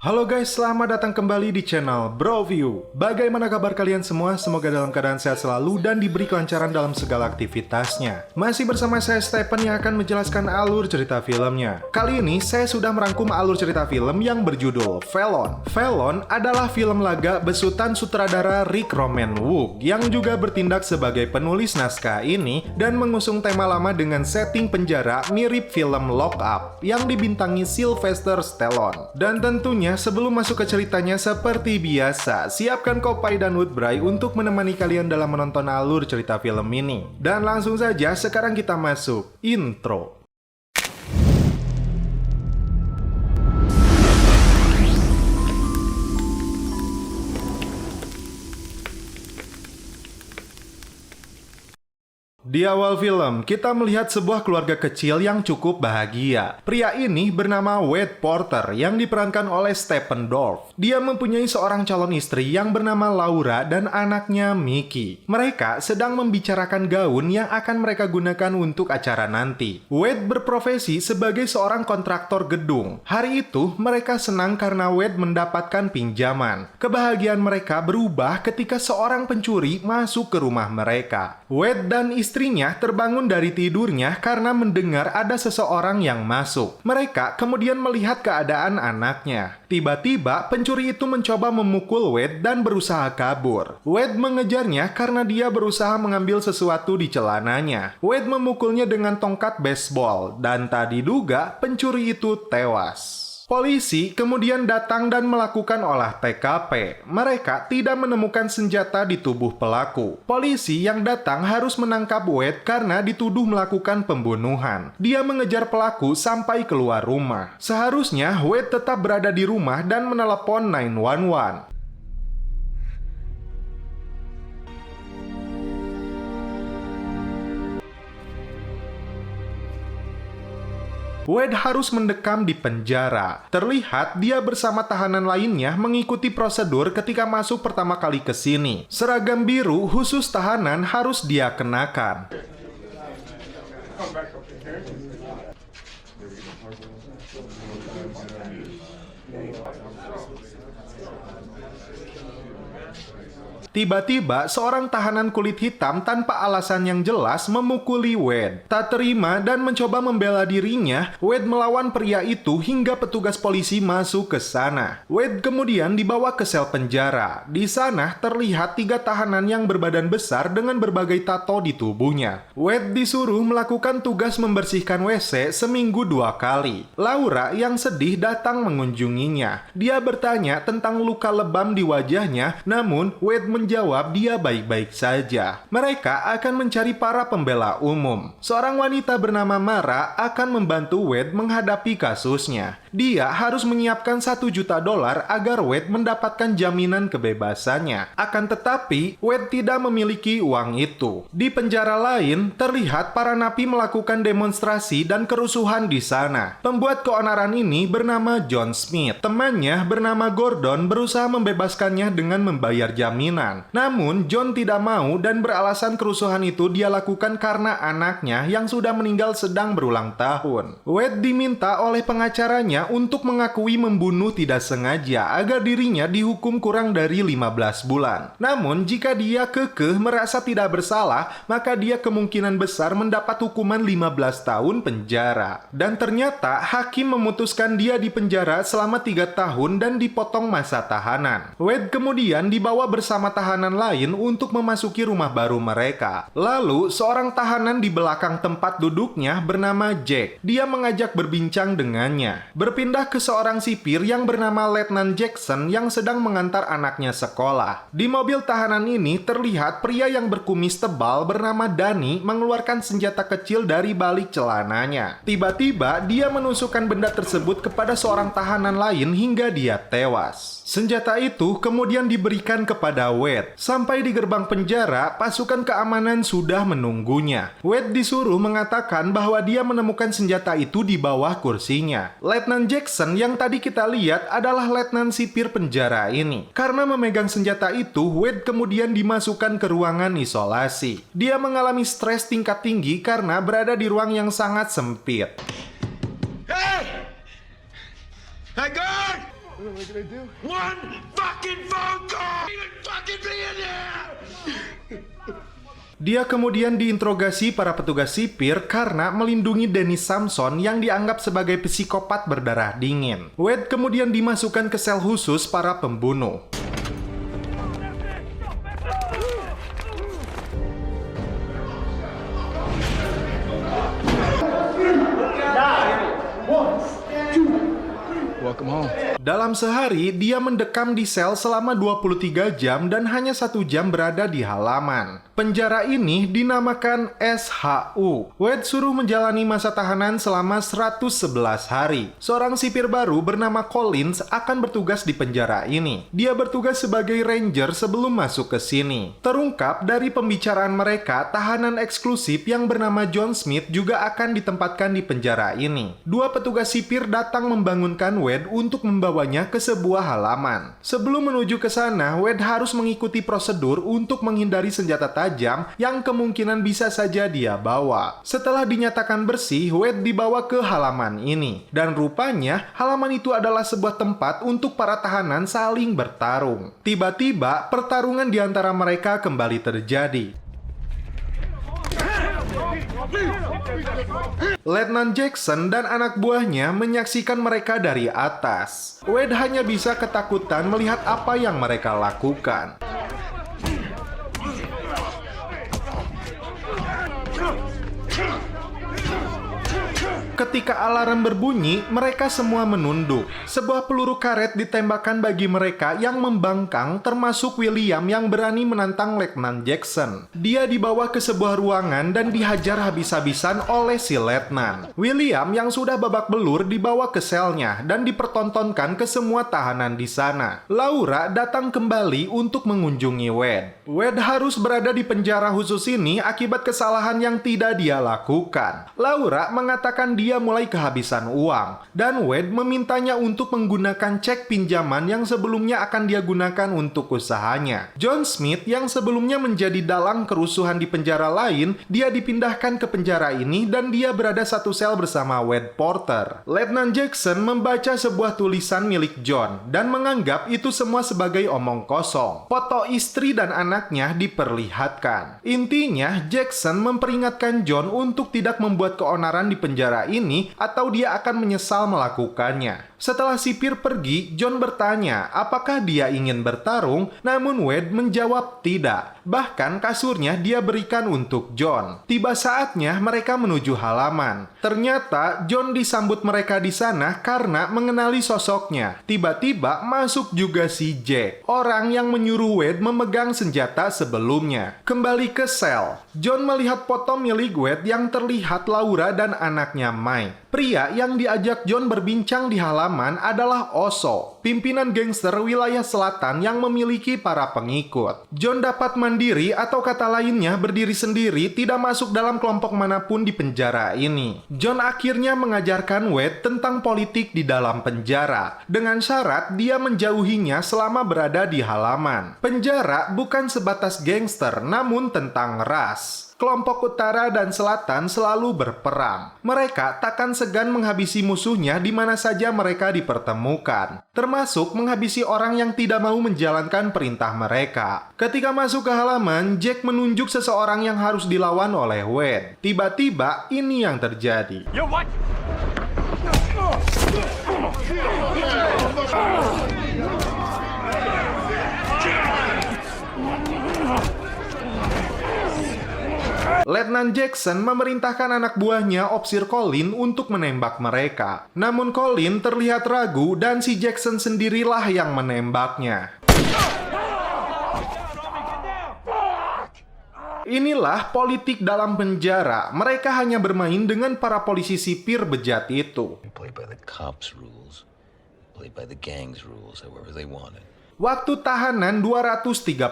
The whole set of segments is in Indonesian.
Halo guys, selamat datang kembali di channel BroView. Bagaimana kabar kalian semua? Semoga dalam keadaan sehat selalu dan diberi kelancaran dalam segala aktivitasnya. Masih bersama saya Stephen yang akan menjelaskan alur cerita filmnya. Kali ini saya sudah merangkum alur cerita film yang berjudul Felon. Felon adalah film laga besutan sutradara Rick Roman Wook yang juga bertindak sebagai penulis naskah ini dan mengusung tema lama dengan setting penjara mirip film Lock Up yang dibintangi Sylvester Stallone. Dan tentunya sebelum masuk ke ceritanya, seperti biasa, siapkan kopi dan woodbray untuk menemani kalian dalam menonton alur cerita film ini. Dan langsung saja, sekarang kita masuk intro. Di awal film, kita melihat sebuah keluarga kecil yang cukup bahagia. Pria ini bernama Wade Porter yang diperankan oleh Stephen Dorff. Dia mempunyai seorang calon istri yang bernama Laura dan anaknya Mickey. Mereka sedang membicarakan gaun yang akan mereka gunakan untuk acara nanti. Wade berprofesi sebagai seorang kontraktor gedung. Hari itu, mereka senang karena Wade mendapatkan pinjaman. Kebahagiaan mereka berubah ketika seorang pencuri masuk ke rumah mereka. Wade dan istrinya terbangun dari tidurnya karena mendengar ada seseorang yang masuk. Mereka kemudian melihat keadaan anaknya. Tiba-tiba, pencuri itu mencoba memukul Wade dan berusaha kabur. Wade mengejarnya karena dia berusaha mengambil sesuatu di celananya. Wade memukulnya dengan tongkat baseball, dan tak diduga pencuri itu tewas. Polisi kemudian datang dan melakukan olah TKP. Mereka tidak menemukan senjata di tubuh pelaku. Polisi yang datang harus menangkap Wade karena dituduh melakukan pembunuhan. Dia mengejar pelaku sampai keluar rumah. Seharusnya Wade tetap berada di rumah dan menelepon 911. Wade harus mendekam di penjara. Terlihat dia bersama tahanan lainnya mengikuti prosedur ketika masuk pertama kali ke sini. Seragam biru khusus tahanan harus dia kenakan. Tiba-tiba, seorang tahanan kulit hitam tanpa alasan yang jelas memukuli Wade. Tak terima dan mencoba membela dirinya, Wade melawan pria itu hingga petugas polisi masuk ke sana. Wade kemudian dibawa ke sel penjara. Di sana terlihat 3 tahanan yang berbadan besar dengan berbagai tato di tubuhnya. Wade disuruh melakukan tugas membersihkan WC seminggu 2 kali. Laura yang sedih datang mengunjunginya. Dia bertanya tentang luka lebam di wajahnya, namun Wade menjawab dia baik-baik saja. Mereka akan mencari para pembela umum. Seorang wanita bernama Mara akan membantu Wade menghadapi kasusnya. Dia harus menyiapkan $1 juta agar Wade mendapatkan jaminan kebebasannya. Akan tetapi, Wade tidak memiliki uang itu. Di penjara lain, terlihat para napi melakukan demonstrasi dan kerusuhan di sana. Pembuat keonaran ini bernama John Smith. Temannya bernama Gordon berusaha membebaskannya dengan membayar jaminan. Namun, John tidak mau dan beralasan kerusuhan itu dia lakukan karena anaknya yang sudah meninggal sedang berulang tahun. Wade diminta oleh pengacaranya untuk mengakui membunuh tidak sengaja agar dirinya dihukum kurang dari 15 bulan. Namun, jika dia kekeh merasa tidak bersalah, maka dia kemungkinan besar mendapat hukuman 15 tahun penjara. Dan ternyata, hakim memutuskan dia di penjara selama 3 tahun dan dipotong masa tahanan. Wade kemudian dibawa bersama tahanan lain untuk memasuki rumah baru mereka. Lalu, seorang tahanan di belakang tempat duduknya bernama Jack. Dia mengajak berbincang dengannya. Berpindah ke seorang sipir yang bernama Letnan Jackson yang sedang mengantar anaknya sekolah. Di mobil tahanan ini terlihat pria yang berkumis tebal bernama Danny mengeluarkan senjata kecil dari balik celananya. Tiba-tiba, dia menusukkan benda tersebut kepada seorang tahanan lain hingga dia tewas. Senjata itu kemudian diberikan kepada Wade. Sampai di gerbang penjara, pasukan keamanan sudah menunggunya. Wade disuruh mengatakan bahwa dia menemukan senjata itu di bawah kursinya. Letnan Jackson yang tadi kita lihat adalah letnan sipir penjara ini. Karena memegang senjata itu, Wade kemudian dimasukkan ke ruangan isolasi. Dia mengalami stres tingkat tinggi karena berada di ruang yang sangat sempit. Hey! Hey, guard! One fucking phone call! Even fucking be in there! Dia kemudian diinterogasi para petugas sipir karena melindungi Dennis Samson yang dianggap sebagai psikopat berdarah dingin. Wade kemudian dimasukkan ke sel khusus para pembunuh. Welcome home. Dalam sehari, dia mendekam di sel selama 23 jam dan hanya 1 jam berada di halaman. Penjara ini dinamakan SHU. Wade suruh menjalani masa tahanan selama 111 hari. Seorang sipir baru bernama Collins akan bertugas di penjara ini. Dia bertugas sebagai ranger sebelum masuk ke sini. Terungkap dari pembicaraan mereka, tahanan eksklusif yang bernama John Smith juga akan ditempatkan di penjara ini. Dua petugas sipir datang membangunkan Wade untuk membawanya ke sebuah halaman. Sebelum menuju ke sana, Wade harus mengikuti prosedur untuk menghindari senjata tajam yang kemungkinan bisa saja dia bawa. Setelah dinyatakan bersih, Wade dibawa ke halaman ini. Dan rupanya, halaman itu adalah sebuah tempat untuk para tahanan saling bertarung. Tiba-tiba, pertarungan di antara mereka kembali terjadi. Letnan Jackson dan anak buahnya menyaksikan mereka dari atas. Wade hanya bisa ketakutan melihat apa yang mereka lakukan. Ketika alarm berbunyi, mereka semua menunduk. Sebuah peluru karet ditembakkan bagi mereka yang membangkang, termasuk William yang berani menantang Letnan Jackson. Dia dibawa ke sebuah ruangan dan dihajar habis-habisan oleh si Letnan. William yang sudah babak belur dibawa ke selnya dan dipertontonkan ke semua tahanan di sana. Laura datang kembali untuk mengunjungi Wade. Wade harus berada di penjara khusus ini akibat kesalahan yang tidak dia lakukan. Laura mengatakan dia mulai kehabisan uang, dan Wade memintanya untuk menggunakan cek pinjaman yang sebelumnya akan dia gunakan untuk usahanya. John Smith yang sebelumnya menjadi dalang kerusuhan di penjara lain, dia dipindahkan ke penjara ini dan dia berada satu sel bersama Wade Porter. Letnan Jackson membaca sebuah tulisan milik John dan menganggap itu semua sebagai omong kosong. Foto istri dan anaknya diperlihatkan. Intinya, Jackson memperingatkan John untuk tidak membuat keonaran di penjara ini atau dia akan menyesal melakukannya. Setelah sipir pergi, John bertanya apakah dia ingin bertarung, namun Wade menjawab tidak. Bahkan kasurnya dia berikan untuk John. Tiba saatnya mereka menuju halaman. Ternyata John disambut mereka di sana karena mengenali sosoknya. Tiba-tiba masuk juga si Jack, orang yang menyuruh Wade memegang senjata sebelumnya. Kembali ke sel, John melihat foto milik Wade yang terlihat Laura dan anaknya Mike. Pria yang diajak John berbincang di halaman adalah Oso, pimpinan gangster wilayah selatan yang memiliki para pengikut. John dapat mandiri atau kata lainnya berdiri sendiri, tidak masuk dalam kelompok manapun di penjara ini. John akhirnya mengajarkan Wade tentang politik di dalam penjara, dengan syarat dia menjauhinya selama berada di halaman. Penjara bukan sebatas gangster, namun tentang ras. Kelompok utara dan selatan selalu berperang. Mereka takkan segan menghabisi musuhnya di mana saja mereka dipertemukan, termasuk menghabisi orang yang tidak mau menjalankan perintah mereka. Ketika masuk ke halaman, Jack menunjuk seseorang yang harus dilawan oleh Wade. Tiba-tiba, ini yang terjadi. Yo, what? Letnan Jackson memerintahkan anak buahnya, Opsir Colin, untuk menembak mereka. Namun Colin terlihat ragu dan si Jackson sendirilah yang menembaknya. Inilah politik dalam penjara. Mereka hanya bermain dengan para polisi sipir bejat itu. Play by the cops' rules, play by the gang's rules, however they want it. Waktu tahanan 231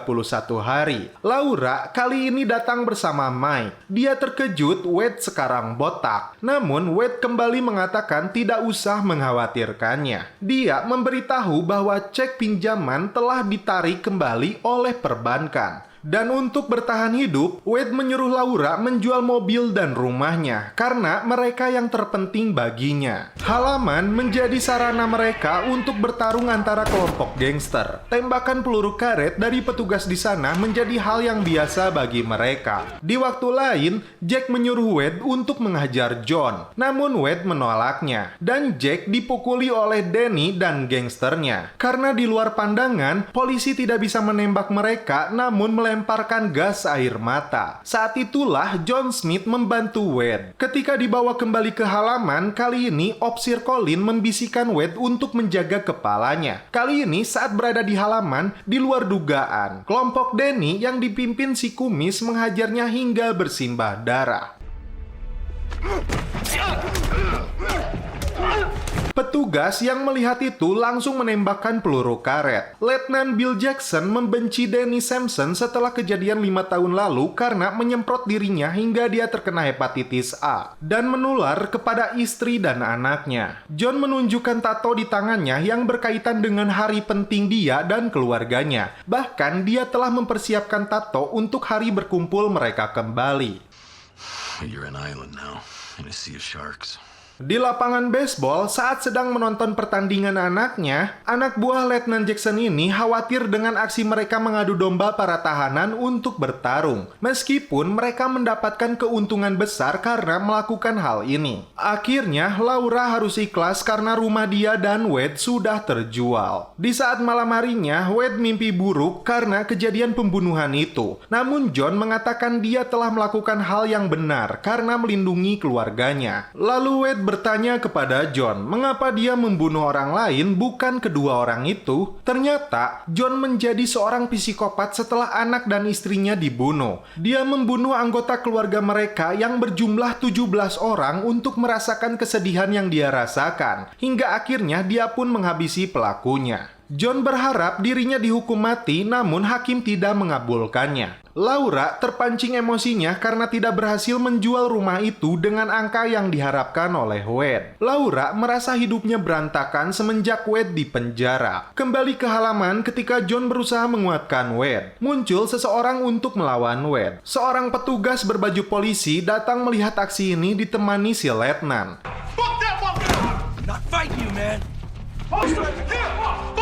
hari. Laura kali ini datang bersama Mike. Dia terkejut Wade sekarang botak. Namun Wade kembali mengatakan tidak usah mengkhawatirkannya. Dia memberitahu bahwa cek pinjaman telah ditarik kembali oleh perbankan. Dan untuk bertahan hidup, Wade menyuruh Laura menjual mobil dan rumahnya karena mereka yang terpenting baginya. Halaman menjadi sarana mereka untuk bertarung antara kelompok gangster. Tembakan peluru karet dari petugas di sana menjadi hal yang biasa bagi mereka. Di waktu lain, Jack menyuruh Wade untuk menghajar John. Namun Wade menolaknya. Dan Jack dipukuli oleh Danny dan gangsternya. Karena di luar pandangan, polisi tidak bisa menembak mereka namun melemparkan gas air mata. Saat itulah John Smith membantu Wade. Ketika dibawa kembali ke halaman, kali ini Opsir Colin membisikkan Wade untuk menjaga kepalanya. Kali ini saat berada di halaman, di luar dugaan, kelompok Danny yang dipimpin si kumis menghajarnya hingga bersimbah darah. Petugas yang melihat itu langsung menembakkan peluru karet. Letnan Bill Jackson membenci Danny Sampson setelah kejadian 5 tahun lalu karena menyemprot dirinya hingga dia terkena hepatitis A dan menular kepada istri dan anaknya. John menunjukkan tato di tangannya yang berkaitan dengan hari penting dia dan keluarganya. Bahkan dia telah mempersiapkan tato untuk hari berkumpul mereka kembali. You're an island now, in a sea of sharks. Di lapangan baseball, saat sedang menonton pertandingan anaknya, anak buah Letnan Jackson ini khawatir dengan aksi mereka mengadu domba para tahanan untuk bertarung. Meskipun mereka mendapatkan keuntungan besar karena melakukan hal ini. Akhirnya, Laura harus ikhlas karena rumah dia dan Wade sudah terjual. Di saat malam harinya, Wade mimpi buruk karena kejadian pembunuhan itu. Namun John mengatakan dia telah melakukan hal yang benar karena melindungi keluarganya. Lalu Wade bertanya kepada John mengapa dia membunuh orang lain bukan kedua orang itu. Ternyata John menjadi seorang psikopat setelah anak dan istrinya dibunuh. Dia membunuh anggota keluarga mereka yang berjumlah 17 orang untuk merasakan kesedihan yang dia rasakan. Hingga akhirnya dia pun menghabisi pelakunya. John berharap dirinya dihukum mati, namun hakim tidak mengabulkannya. Laura terpancing emosinya karena tidak berhasil menjual rumah itu dengan angka yang diharapkan oleh Wade. Laura merasa hidupnya berantakan semenjak Wade di penjara. Kembali ke halaman ketika John berusaha menguatkan Wade. Muncul seseorang untuk melawan Wade. Seorang petugas berbaju polisi datang melihat aksi ini ditemani si Letnan. Fuck that motherfucker! Not fighting you, man. Fuck that motherfucker!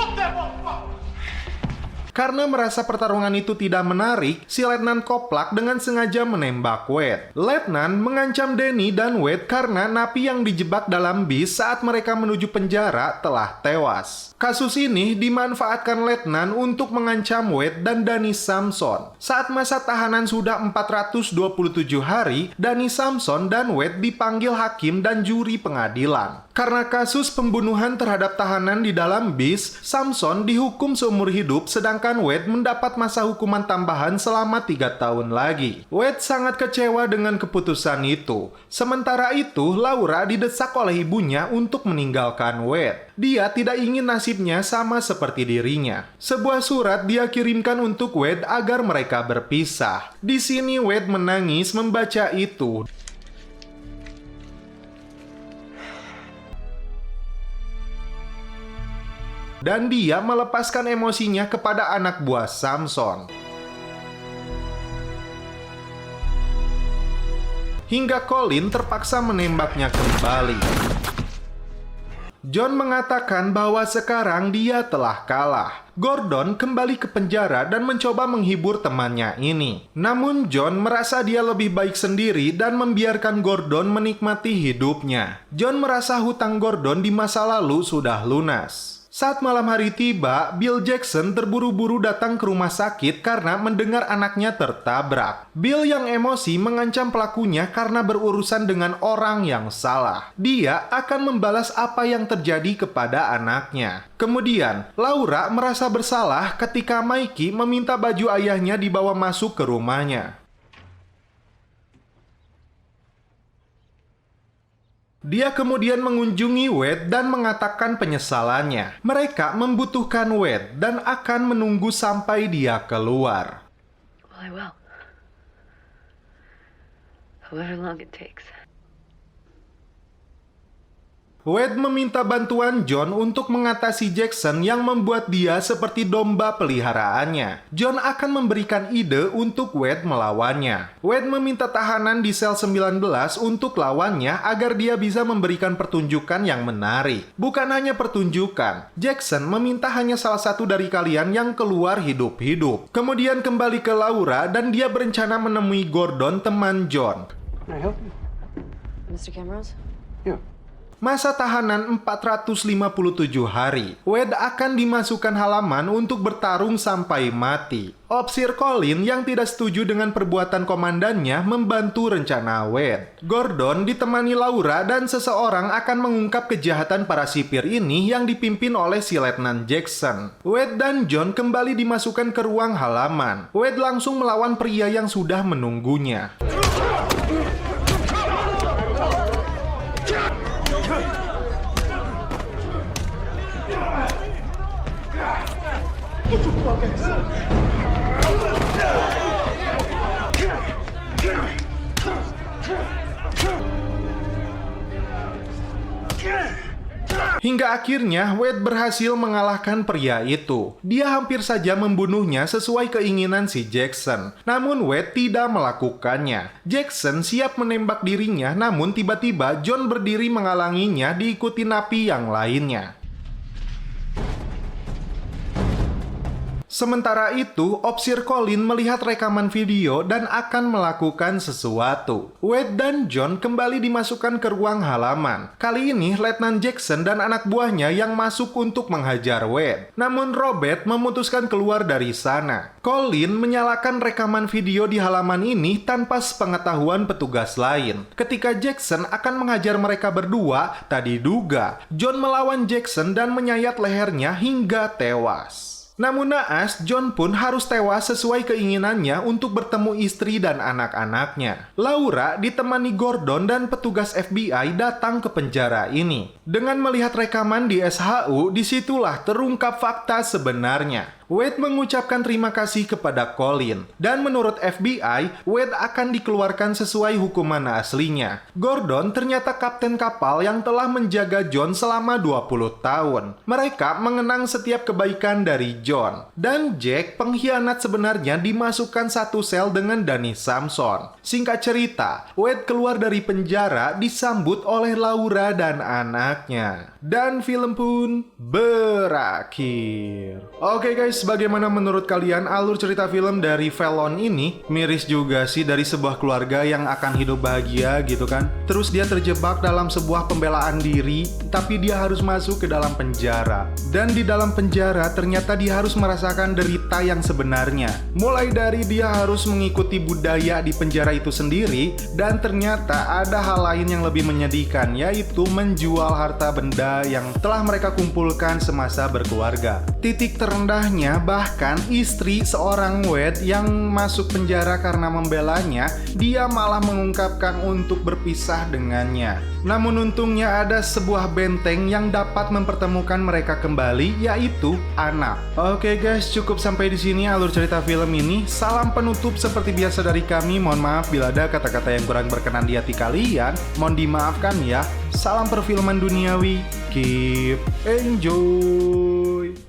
Karena merasa pertarungan itu tidak menarik, si Letnan Koplak dengan sengaja menembak Wade. Letnan mengancam Danny dan Wade karena napi yang dijebak dalam bis saat mereka menuju penjara telah tewas. Kasus ini dimanfaatkan Letnan untuk mengancam Wade dan Danny Sampson. Saat masa tahanan sudah 427 hari, Danny Sampson dan Wade dipanggil hakim dan juri pengadilan. Karena kasus pembunuhan terhadap tahanan di dalam bis, Sampson dihukum seumur hidup sedangkan Wade mendapat masa hukuman tambahan selama 3 tahun lagi. Wade sangat kecewa dengan keputusan itu. Sementara itu, Laura didesak oleh ibunya untuk meninggalkan Wade. Dia tidak ingin nasibnya sama seperti dirinya. Sebuah surat dia kirimkan untuk Wade agar mereka berpisah. Di sini Wade menangis membaca itu. Dan dia melepaskan emosinya kepada anak buah Sampson. Hingga Colin terpaksa menembaknya kembali. John mengatakan bahwa sekarang dia telah kalah. Gordon kembali ke penjara dan mencoba menghibur temannya ini. Namun John merasa dia lebih baik sendiri dan membiarkan Gordon menikmati hidupnya. John merasa hutang Gordon di masa lalu sudah lunas. Saat malam hari tiba, Bill Jackson terburu-buru datang ke rumah sakit karena mendengar anaknya tertabrak. Bill yang emosi mengancam pelakunya karena berurusan dengan orang yang salah. Dia akan membalas apa yang terjadi kepada anaknya. Kemudian, Laura merasa bersalah ketika Mikey meminta baju ayahnya dibawa masuk ke rumahnya. Dia kemudian mengunjungi Wade dan mengatakan penyesalannya. Mereka membutuhkan Wade dan akan menunggu sampai dia keluar. Well, I will. However long it takes. Wade meminta bantuan John untuk mengatasi Jackson yang membuat dia seperti domba peliharaannya. John akan memberikan ide untuk Wade melawannya. Wade meminta tahanan di sel 19 untuk lawannya agar dia bisa memberikan pertunjukan yang menarik. Bukan hanya pertunjukan, Jackson meminta hanya salah satu dari kalian yang keluar hidup-hidup. Kemudian kembali ke Laura dan dia berencana menemui Gordon, teman John. Can I help you? Mr. Camrose? Yeah. Masa tahanan 457 hari. Wade akan dimasukkan halaman untuk bertarung sampai mati. Opsir Colin yang tidak setuju dengan perbuatan komandannya membantu rencana Wade. Gordon ditemani Laura dan seseorang akan mengungkap kejahatan para sipir ini yang dipimpin oleh si Letnan Jackson. Wade dan John kembali dimasukkan ke ruang halaman. Wade langsung melawan pria yang sudah menunggunya. Hingga akhirnya Wade berhasil mengalahkan pria itu. Dia hampir saja membunuhnya sesuai keinginan si Jackson. Namun Wade tidak melakukannya. Jackson siap menembak dirinya, namun tiba-tiba John berdiri menghalanginya diikuti napi yang lainnya. Sementara itu, Opsir Colin melihat rekaman video dan akan melakukan sesuatu. Wade dan John kembali dimasukkan ke ruang halaman. Kali ini, Letnan Jackson dan anak buahnya yang masuk untuk menghajar Wade. Namun Robert memutuskan keluar dari sana. Colin menyalakan rekaman video di halaman ini tanpa sepengetahuan petugas lain. Ketika Jackson akan menghajar mereka berdua, tak diduga, John melawan Jackson dan menyayat lehernya hingga tewas. Namun naas, John pun harus tewas sesuai keinginannya untuk bertemu istri dan anak-anaknya. Laura ditemani Gordon dan petugas FBI datang ke penjara ini. Dengan melihat rekaman di SHU, disitulah terungkap fakta sebenarnya. Wade mengucapkan terima kasih kepada Colin. Dan menurut FBI, Wade akan dikeluarkan sesuai hukuman aslinya. Gordon ternyata kapten kapal yang telah menjaga John selama 20 tahun. Mereka mengenang setiap kebaikan dari John. Dan Jack, pengkhianat sebenarnya, dimasukkan satu sel dengan Danny Samson. Singkat cerita, Wade keluar dari penjara disambut oleh Laura dan anaknya. Dan film pun berakhir. Oke guys, bagaimana menurut kalian alur cerita film dari Felon ini? Miris juga sih, dari sebuah keluarga yang akan hidup bahagia gitu kan. Terus dia terjebak dalam sebuah pembelaan diri, tapi dia harus masuk ke dalam penjara. Dan di dalam penjara ternyata dia harus merasakan derita yang sebenarnya. Mulai dari dia harus mengikuti budaya di penjara itu sendiri, dan ternyata ada hal lain yang lebih menyedihkan, yaitu menjual harta benda yang telah mereka kumpulkan semasa berkeluarga. Titik terendahnya, bahkan istri seorang Wade yang masuk penjara karena membelanya, dia malah mengungkapkan untuk berpisah dengannya. Namun untungnya ada sebuah benteng yang dapat mempertemukan mereka kembali, yaitu anak. Oke guys, cukup sampai di sini alur cerita film ini. Salam penutup seperti biasa dari kami. Mohon maaf bila ada kata-kata yang kurang berkenan di hati kalian. Mohon dimaafkan ya. Salam perfilman duniawi. Keep enjoy.